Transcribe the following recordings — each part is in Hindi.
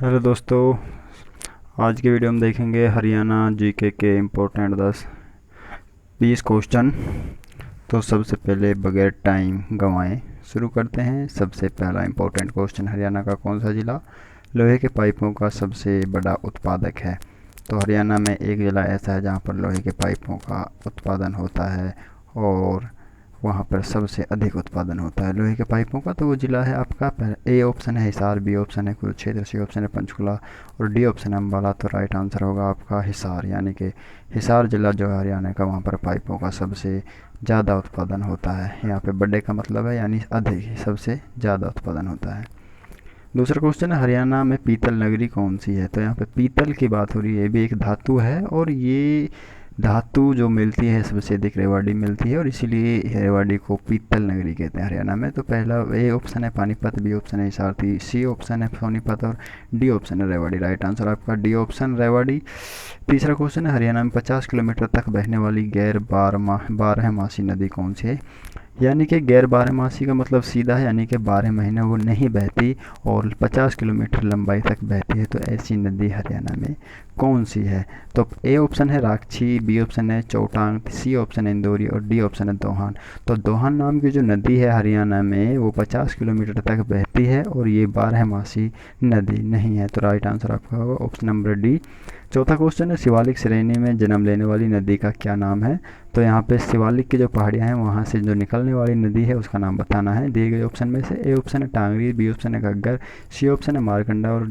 हेलो दोस्तों। आज की वीडियो में देखेंगे हरियाणा जीके के इम्पोर्टेंट 10-20 क्वेश्चन। तो सबसे पहले बगैर टाइम गंवाए शुरू करते हैं। सबसे पहला इम्पोर्टेंट क्वेश्चन, हरियाणा का कौन सा ज़िला लोहे के पाइपों का सबसे बड़ा उत्पादक है? तो हरियाणा में एक ज़िला ऐसा है जहाँ पर लोहे के पाइपों का उत्पादन होता है और वहाँ पर सबसे अधिक उत्पादन होता है लोहे के पाइपों का। तो वो ज़िला है आपका, ए ऑप्शन है हिसार, बी ऑप्शन है कुरुक्षेत्र, सी ऑप्शन है पंचकुला और डी ऑप्शन है अम्बाला। तो राइट आंसर होगा आपका हिसार, यानी कि हिसार ज़िला जो है हरियाणा का, वहाँ पर पाइपों का सबसे ज़्यादा उत्पादन होता है। यहाँ पे बड़े का मतलब है यानी अधिक, सबसे ज़्यादा उत्पादन होता है। दूसरा क्वेश्चन है, हरियाणा में पीतल नगरी कौन सी है? तो यहाँ पे पीतल की बात हो रही है, ये भी एक धातु है और ये धातु जो मिलती है सबसे अधिक रेवाड़ी मिलती है और इसीलिए रेवाड़ी को पीतल नगरी कहते हैं हरियाणा में। तो पहला ए ऑप्शन है पानीपत, बी ऑप्शन है हिसार, सी ऑप्शन है सोनीपत और डी ऑप्शन है रेवाड़ी। राइट आंसर आपका डी ऑप्शन रेवाड़ी। तीसरा क्वेश्चन है, हरियाणा में 50 किलोमीटर तक बहने वाली गैर बारहमासी नदी कौन सी है? यानी कि गैर बारहमासी का मतलब सीधा है, यानी कि 12 महीने वो नहीं बहती और 50 किलोमीटर लंबाई तक बहती है। तो ऐसी नदी हरियाणा में कौन सी है? तो ए ऑप्शन है राक्षी, बी ऑप्शन है चौटांग, सी ऑप्शन है इंदौरी और डी ऑप्शन है दोहान। तो दोहान नाम की जो नदी है हरियाणा में वो 50 किलोमीटर तक बहती है और ये बारहमासी नदी नहीं है। तो राइट आंसर आपका होगा ऑप्शन नंबर डी। चौथा क्वेश्चन है, शिवालिक श्रेणी में जन्म लेने वाली नदी का क्या नाम है? तो यहाँ पे शिवालिक की जो पहाड़ियाँ हैं वहाँ से जो निकलने वाली नदी है उसका नाम बताना है दिए गए ऑप्शन में से। ए ऑप्शन है टांगरी, बी ऑप्शन है घग्गर, सी ऑप्शन है मारकंडा और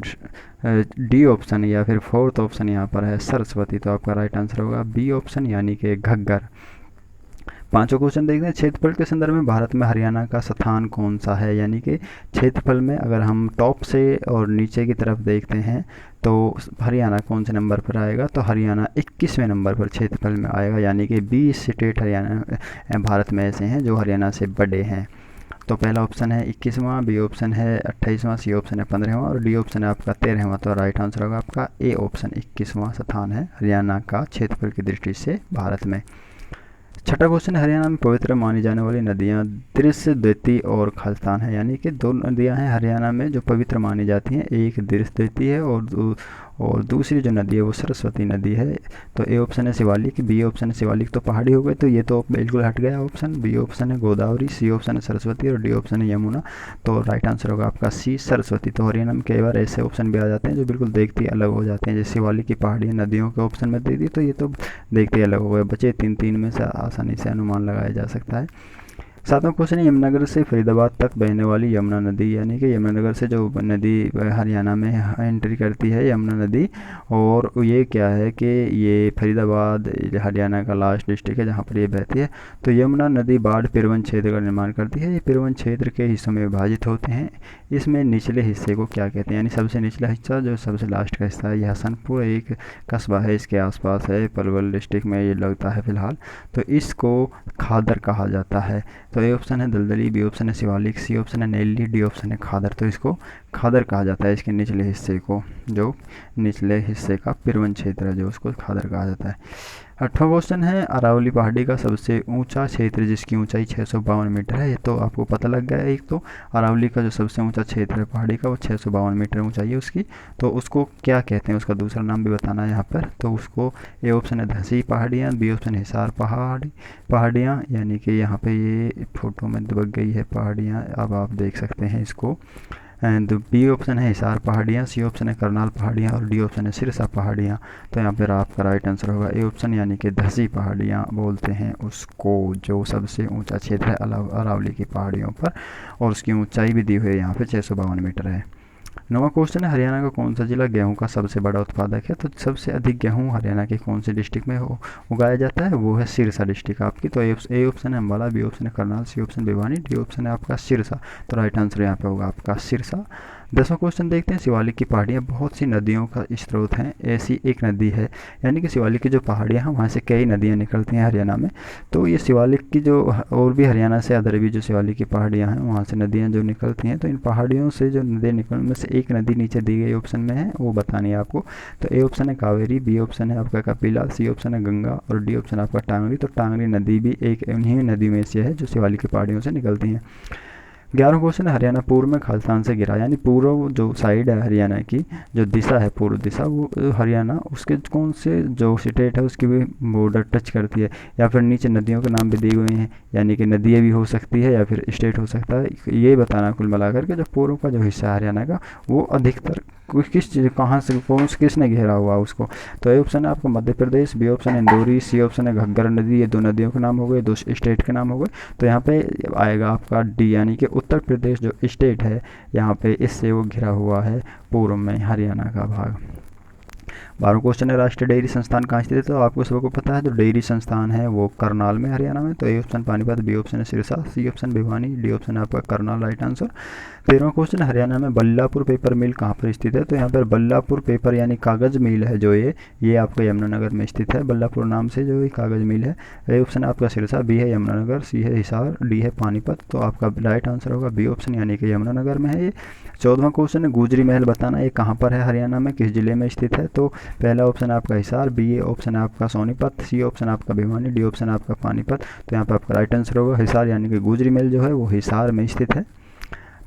डी ऑप्शन या फिर फोर्थ ऑप्शन यहाँ पर है सरस्वती। तो आपका राइट आंसर होगा बी ऑप्शन यानी कि घग्गर। पांचों क्वेश्चन देखते हैं, क्षेत्रफल के संदर्भ में भारत में हरियाणा का स्थान कौन सा है? यानी कि क्षेत्रफल में अगर हम टॉप से और नीचे की तरफ देखते हैं तो हरियाणा कौन से नंबर पर आएगा? तो हरियाणा 21वें नंबर पर क्षेत्रफल में आएगा, यानी कि 20 स्टेट हरियाणा भारत में ऐसे हैं जो हरियाणा से बड़े हैं। तो पहला ऑप्शन है 21वां, बी ऑप्शन है 28वां, सी ऑप्शन है 15वां और डी ऑप्शन है आपका 13वां। तो राइट आंसर होगा आपका ए ऑप्शन, 21वां स्थान है हरियाणा का क्षेत्रफल की दृष्टि से भारत में। छठा क्वेश्चन, हरियाणा में पवित्र मानी जाने वाली नदियाँ दृश्य, द्वितीय और खालिस्तान है। यानी कि दो नदियाँ हैं हरियाणा में जो पवित्र मानी जाती हैं, एक दृश्य द्वितीय है और दूसरी जो नदी है वो सरस्वती नदी है। तो ए ऑप्शन है शिवालिक, बी ऑप्शन है शिवालिक तो पहाड़ी हो गए तो ये तो बिल्कुल हट गया ऑप्शन, बी ऑप्शन है गोदावरी, सी ऑप्शन है सरस्वती और डी ऑप्शन है यमुना। तो राइट आंसर होगा आपका सी सरस्वती। तो हरियाणा में कई बार ऐसे ऑप्शन भी आ जाते हैं जो बिल्कुल देखते ही अलग हो जाते हैं, जैसे शिवालिक की पहाड़ी नदियों के ऑप्शन में दे दी तो ये तो देखते ही अलग हो गए। बचे तीन, तीन में से आसानी से अनुमान लगाया जा सकता है। सातवां क्वेश्चन है, यमुनानगर से फरीदाबाद तक बहने वाली यमुना नदी, यानी कि यमुनानगर से जो नदी हरियाणा में एंट्री करती है यमुना नदी, और ये क्या है कि ये फरीदाबाद हरियाणा का लास्ट डिस्ट्रिक्ट है जहाँ पर ये बहती है। तो यमुना नदी बाढ़ पिरवन क्षेत्र का निर्माण करती है। ये पिरवन क्षेत्र के हिस्सों में विभाजित होते हैं। इसमें निचले हिस्से को क्या कहते हैं? यानी सबसे निचला हिस्सा जो सबसे लास्ट का हिस्सा है, यह हसनपुर एक कस्बा है, इसके आसपास है, पलवल डिस्ट्रिक्ट में ये लगता है फिलहाल। तो इसको खादर कहा जाता है। तो ए ऑप्शन है दलदली, बी ऑप्शन है शिवालिक, सी ऑप्शन है नेल्ली, डी ऑप्शन है खादर। तो इसको खादर कहा जाता है, इसके निचले हिस्से को, जो निचले हिस्से का पिरवन क्षेत्र है जो उसको खादर कहा जाता है। आठवां क्वेश्चन है, अरावली पहाड़ी का सबसे ऊंचा क्षेत्र जिसकी ऊंचाई 652 मीटर है। ये तो आपको पता लग गया है। एक तो अरावली का जो सबसे ऊंचा क्षेत्र है पहाड़ी का वो 652 मीटर ऊंचाई है उसकी, तो उसको क्या कहते हैं? उसका दूसरा नाम भी बताना है यहाँ पर। तो उसको ए ऑप्शन है धसी पहाड़ियाँ, बी ऑप्शन है हिसार पहाड़ियाँ, यानी कि यहाँ पे ये फोटो में दबक गई है पहाड़ियाँ, अब आप देख सकते हैं इसको। एंड बी ऑप्शन है हिसार पहाड़ियाँ, सी ऑप्शन है करनाल पहाड़ियाँ और डी ऑप्शन है सिरसा पहाड़ियाँ। तो यहाँ पर आपका राइट आंसर होगा ए ऑप्शन, यानी कि धसी पहाड़ियाँ बोलते हैं उसको, जो सबसे ऊंचा क्षेत्र है अरावली की पहाड़ियों पर, और उसकी ऊंचाई भी दी हुई है यहाँ पे 652 मीटर है। नवा क्वेश्चन है, हरियाणा का कौन सा जिला गेहूं का सबसे बड़ा उत्पादक है? तो सबसे अधिक गेहूं हरियाणा के कौन से डिस्ट्रिक्ट में उगाया जाता है? वो है सिरसा डिस्ट्रिक्ट आपकी। तो ए ऑप्शन है अम्बाला, बी ऑप्शन है Karnal, C option Bhiwani, D option है आपका सिरसा। तो राइट आंसर यहाँ पे होगा आपका सिरसा। 10वां क्वेश्चन देखते हैं, शिवालिक की पहाड़ियाँ बहुत सी नदियों का स्रोत हैं, ऐसी एक नदी है। यानी कि शिवालिक की जो पहाड़ियाँ हैं वहाँ से कई नदियाँ निकलती हैं हरियाणा में। तो ये शिवालिक की जो और भी हरियाणा से अदर भी जो शिवालिक की पहाड़ियाँ हैं वहाँ से नदियाँ जो निकलती हैं, तो इन पहाड़ियों से जो नदियाँ निकलने में से एक नदी नीचे दी गई ऑप्शन में है, वो बतानी है आपको। तो ए ऑप्शन है कावेरी, बी ऑप्शन है आपका कपिला, सी ऑप्शन है गंगा और डी ऑप्शन आपका टांगरी। तो टांगरी नदी भी एक उन्हीं नदी में से है जो शिवालिक की पहाड़ियों से निकलती हैं। 11वां क्वेश्चन है हरियाणा पूर्व में खालिस्तान से घिरा, यानी पूर्व जो साइड है हरियाणा की, जो दिशा है पूर्व दिशा, वो हरियाणा उसके कौन से जो स्टेट है उसकी भी बॉर्डर टच करती है। या फिर नीचे नदियों के नाम भी दिए हुए हैं, यानी कि नदियाँ भी हो सकती है या फिर स्टेट हो सकता है। ये बताना कुल मिलाकर के जो पूर्व का जो हिस्सा है हरियाणा का, वो अधिकतर किस चीज़ कहाँ से कौन किसने घेरा हुआ उसको। तो ए ऑप्शन है आपका मध्य प्रदेश, बी ऑप्शन है इंदौरी, सी ऑप्शन है घग्गर नदी। ये दो नदियों के नाम हो गए, दो स्टेट के नाम हो गए। तो यहाँ पे आएगा आपका डी, यानी कि उत्तर प्रदेश जो स्टेट है यहाँ पे इससे वो घिरा हुआ है पूर्व में हरियाणा का भाग। 12वां क्वेश्चन है राष्ट्रीय डेयरी संस्थान कहाँ स्थित है। तो आपको सबको पता है, तो डेयरी संस्थान है वो करनाल में हरियाणा में। तो A option Panipat, B option है Sirsa, C option Bhiwani, D option है आपका करनाल राइट आंसर। 13वां क्वेश्चन हरियाणा में बल्लापुर पेपर मिल कहाँ पर स्थित है। तो यहाँ पर बल्लापुर पेपर यानी कागज़ मिल है जो ये आपका यमुनानगर में स्थित है। बल्लापुर नाम से जो ये कागज़ मिल है। ए ऑप्शन है आपका सिरसा, बी है यमुनानगर, सी है हिसार, डी है पानीपत। तो आपका राइट आंसर होगा बी ऑप्शन, यानी कि यमुनानगर में है ये। 14वां क्वेश्चन है गुजरी महल बताना, ये कहाँ पर है हरियाणा में, किस जिले में स्थित है। तो पहला ऑप्शन है आपका हिसार, बी ऑप्शन है आपका सोनीपत, सी ऑप्शन आपका भिवानी, डी ऑप्शन आपका पानीपत। तो यहाँ पर आपका राइट आंसर होगा हिसार, यानी कि गुजरी महल जो है वो हिसार में स्थित है।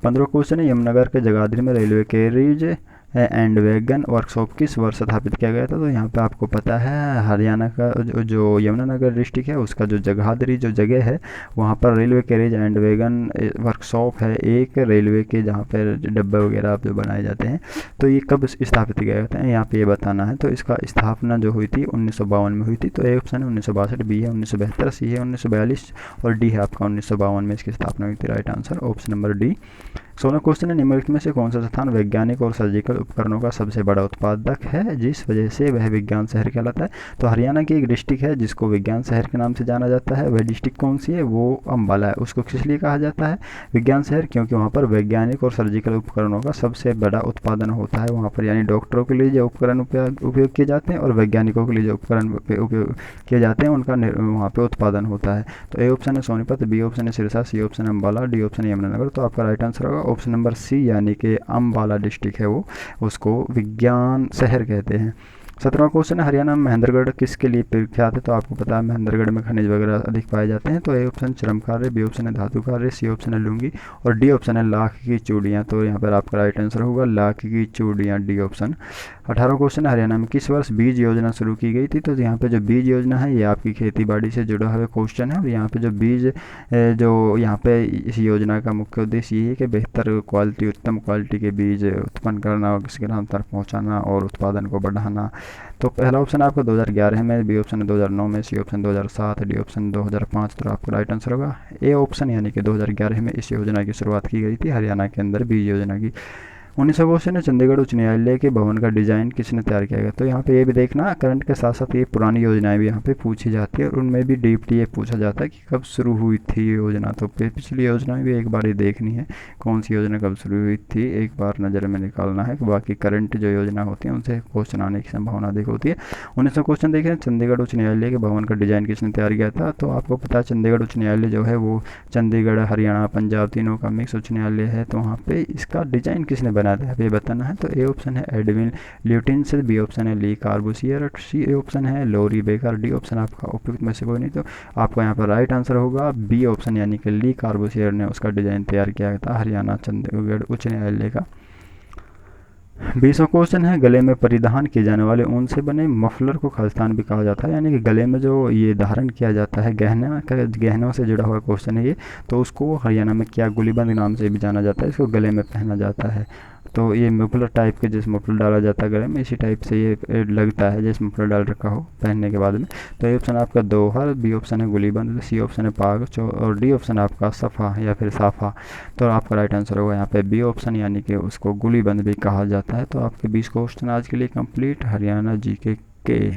15वां क्वेश्चन है यमुनानगर के जगाधरी में railway carriage and wagon workshop किस वर्ष स्थापित किया गया था। तो यहाँ पे आपको पता है हरियाणा का जो यमुनानगर डिस्ट्रिक्ट है उसका जो जगाधरी जो जगह है वहाँ पर railway carriage and wagon workshop है, एक रेलवे के जहाँ पर डब्बे वगैरह आप जो बनाए जाते हैं। तो ये कब स्थापित किया गया था यहाँ पे ये बताना है। तो इसका स्थापना जो हुई थी 1952 में हुई थी। तो ए ऑप्शन है 1962, बी है 1972, सी है 1942 और डी है आपका 1952 में इसकी स्थापना हुई थी। Right answer option number D. 16वां क्वेश्चन है निम्नलिखित में से कौन सा स्थान वैज्ञानिक और सर्जिकल उपकरणों का सबसे बड़ा उत्पादक है जिस वजह से वह विज्ञान शहर कहलाता है। तो हरियाणा की एक डिस्ट्रिक्ट है जिसको विज्ञान शहर के नाम से जाना जाता है। वह डिस्ट्रिक्ट कौन सी है, वो अम्बाला है। उसको किस लिए कहा जाता है विज्ञान शहर, क्योंकि वहाँ पर वैज्ञानिक और सर्जिकल उपकरणों का सबसे बड़ा उत्पादन होता है वहाँ पर, यानी डॉक्टरों के लिए जो उपकरण उपयोग किए जाते हैं और वैज्ञानिकों के लिए जो उपकरण उपयोग किए जाते हैं उनका वहाँ पर उत्पादन होता है। तो ए ऑप्शन है सोनीपत, बी ऑप्शन है सिरसा, सी ऑप्शन है अम्बाला, डी ऑप्शन है यमुनानगर। तो आपका राइट आंसर होगा ऑप्शन नंबर सी, यानी कि अम्बाला डिस्ट्रिक्ट है वो, उसको विज्ञान शहर कहते हैं। 17वां क्वेश्चन है हरियाणा में महेंद्रगढ़ किसके लिए प्रख्यात है। तो आपको पता है महेंद्रगढ़ में खनिज वगैरह अधिक पाए जाते हैं। तो ए ऑप्शन चरम कार्य, बी ऑप्शन है धातु कार्य, सी ऑप्शन है लुंगी और डी ऑप्शन है लाख की चूड़ियाँ। तो यहाँ पर आपका राइट आंसर होगा लाख की चूड़ियाँ, डी ऑप्शन। 18वां क्वेश्चन है हरियाणा में किस वर्ष बीज योजना शुरू की गई थी। तो यहाँ पे जो बीज योजना है ये आपकी खेती बाड़ी से जुड़ा हुआ क्वेश्चन है। और यहाँ पे जो बीज जो यहाँ पे इस योजना का मुख्य उद्देश्य ये है कि बेहतर क्वालिटी, उत्तम क्वालिटी के बीज उत्पन्न करना और किसी ग्राम तक पहुँचाना और उत्पादन को बढ़ाना। तो पहला ऑप्शन आपका 2011 में, बी ऑप्शन है 2009 में, सी ऑप्शन 2007, डी ऑप्शन 2005। तो आपका राइट आंसर होगा ए ऑप्शन, यानी कि 2011 में इस योजना की शुरुआत की गई थी हरियाणा के अंदर बीज योजना की। 19वां क्वेश्चन है चंडीगढ़ उच्च न्यायालय के भवन का डिज़ाइन किसने तैयार किया गया। तो यहाँ पे ये भी देखना करंट के साथ साथ ये पुरानी योजनाएं भी यहाँ पे पूछी जाती है और उनमें भी डीपली ये पूछा जाता है कि कब शुरू हुई थी ये योजना। तो पिछली योजनाएं भी एक बार ही देखनी है कौन सी योजना कब शुरू हुई थी, एक बार नज़र में निकालना है। बाकी करंट जो योजना होती है उनसे क्वेश्चन आने की संभावना अधिक होती है। 19वां क्वेश्चन देखें चंडीगढ़ उच्च न्यायालय के भवन का डिज़ाइन किसने तैयार किया था। तो आपको पता है चंडीगढ़ उच्च न्यायालय जो है वो चंडीगढ़, हरियाणा, पंजाब तीनों का मिक्स उच्च न्यायालय है। तो वहाँ पे इसका डिज़ाइन किसने बनाया था ये बताना है। तो ए ऑप्शन है एडविन ल्यूटिन्स, बी ऑप्शन है ली कार्बूसियर, सी ऑप्शन है लॉरी बेकर, डी ऑप्शन आपका उपयुक्त में से कोई नहीं। तो आपका यहाँ पर राइट आंसर होगा बी ऑप्शन, यानी कि ली कार्बूसियर ने उसका डिज़ाइन तैयार किया था हरियाणा चंडीगढ़ उच्च न्यायालय का। 20वां क्वेश्चन है गले में परिधान किए जाने वाले ऊन से बने मफलर को खालिस्तान भी कहा जाता है, यानी कि गले में जो ये धारण किया जाता है गहनों से जुड़ा हुआ क्वेश्चन है ये। तो उसको हरियाणा में क्या गुलीबंद नाम से भी जाना जाता है, इसको गले में पहना जाता है। तो ये मफलर टाइप के जिस मफलर डाला जाता है गले में इसी टाइप से ये लगता है जिस मफलर डाल रखा हो पहनने के बाद में। तो ये ऑप्शन आपका दोहर, बी ऑप्शन है गुलीबंद, सी ऑप्शन है पाग और डी ऑप्शन आपका सफ़ा या फिर साफा। तो आपका राइट आंसर होगा यहाँ पे बी ऑप्शन, यानी कि उसको गुलीबंद भी कहा जाता है। तो आपके 20 क्वेश्चन आज के लिए कंप्लीट हरियाणा जीके के।